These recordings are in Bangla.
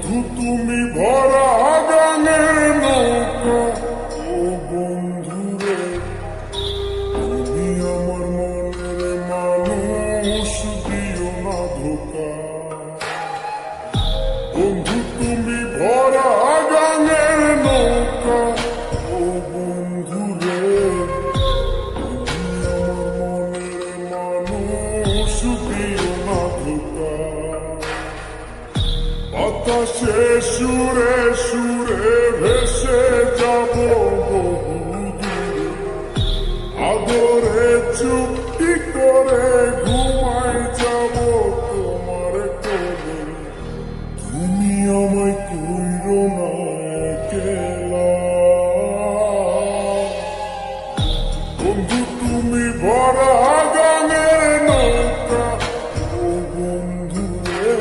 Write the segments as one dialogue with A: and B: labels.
A: বন্ধু তুমি ভরা গানের নৌকা, ও বন্ধু রে তুমি আমার মনের মানুষ, দিও না ধোকা। বন্ধু তুমি ভরা গানের নৌকা, ও বন্ধু রে তুমি আমার মনের মানুষ, দিও না ধোকা। বাতাসে সুরে সুরে ভেসে যাব বহুদূরে, আদরে চুপটি করে ঘুমাই যাব তোমার কোলে। তুমি আমায় কইরো না একলা, বন্ধু তুমি ভরা গানের নৌকা, ও বন্ধু রে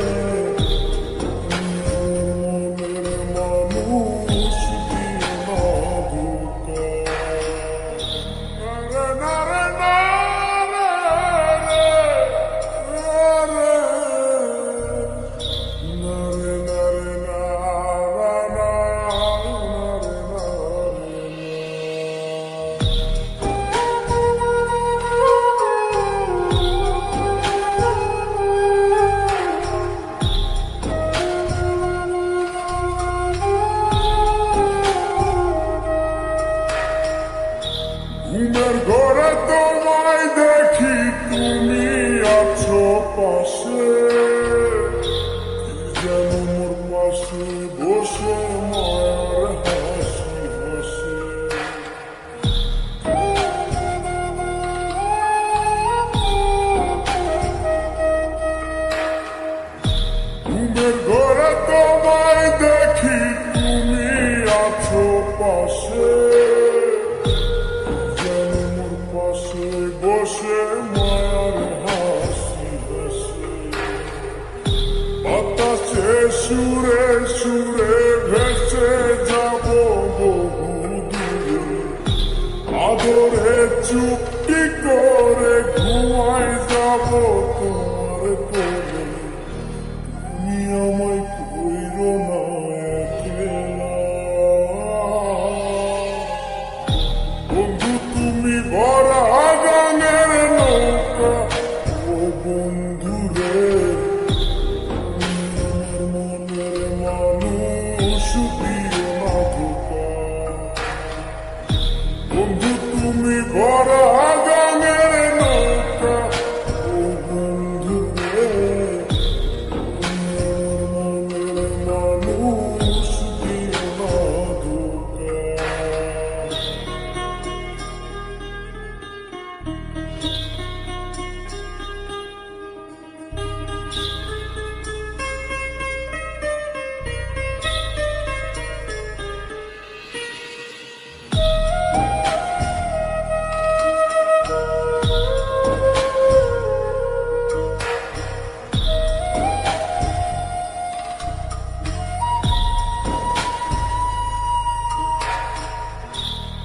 A: ঘুমের ঘরে তোমায় দেখি তুমি আছো পাশে, যেন মোর পাশে বসে মায়ার হাসি হাসে। ঘুমের ঘরে তোমায় দেখি তুমি আছো পাশে, বসে মায়ার হাসি হাসি। বাতাসে সুরে সুরে ভেসে যাব বহুদূরে, আদরে চুপটি করে ঘুমাই যাব তোমার কোলে। তুমি আমায় কইরো না একলা, বন্ধু তুমি ভরা গানের নৌকা, ও বন্ধু রে তুমি আমার মনের মানুষ, দিও না ধোকা। বন্ধু তুমি ভরা গানের নৌকা, ও বন্ধু রে তুমি আমার মনের মানুষ, দিও না ধোকা।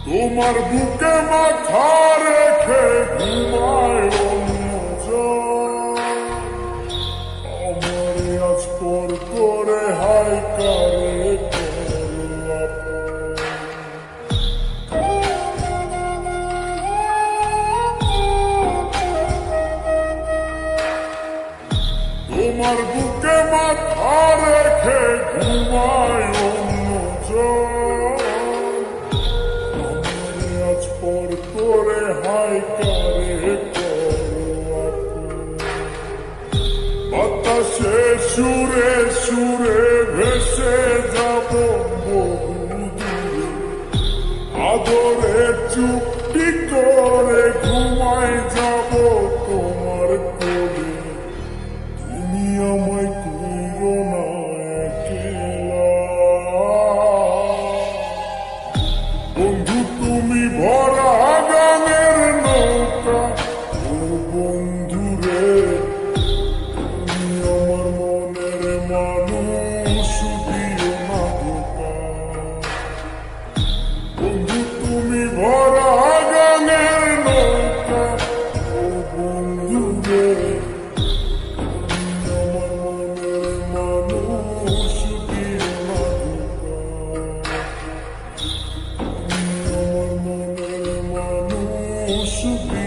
A: তোমার বুকে মাথা রেখে ঘুমায় অন্যজন, আমার আজ পর করে হাই কারে তোমার বুকে মাথা রেখে ঘুমায় অন্যজন, আজ পর করে হাই কারে বাতাসে সুরে সুরে ভেসে যাব বহুদূরে, আদরে চুপটি করে ঘুমাই যাব তোমার কোলে। তুমি আমায় কইরো না একলা, বন্ধু তুমি ভরা গানের নৌকা, ও বন্ধু রে তুমি আমার মনের মানুষ, দিও না ধোকা। বন্ধু তুমি ভরা গানের নৌকা, ও বন্ধু রে তুমি আমার মনের মানুষ, দিও খুশবু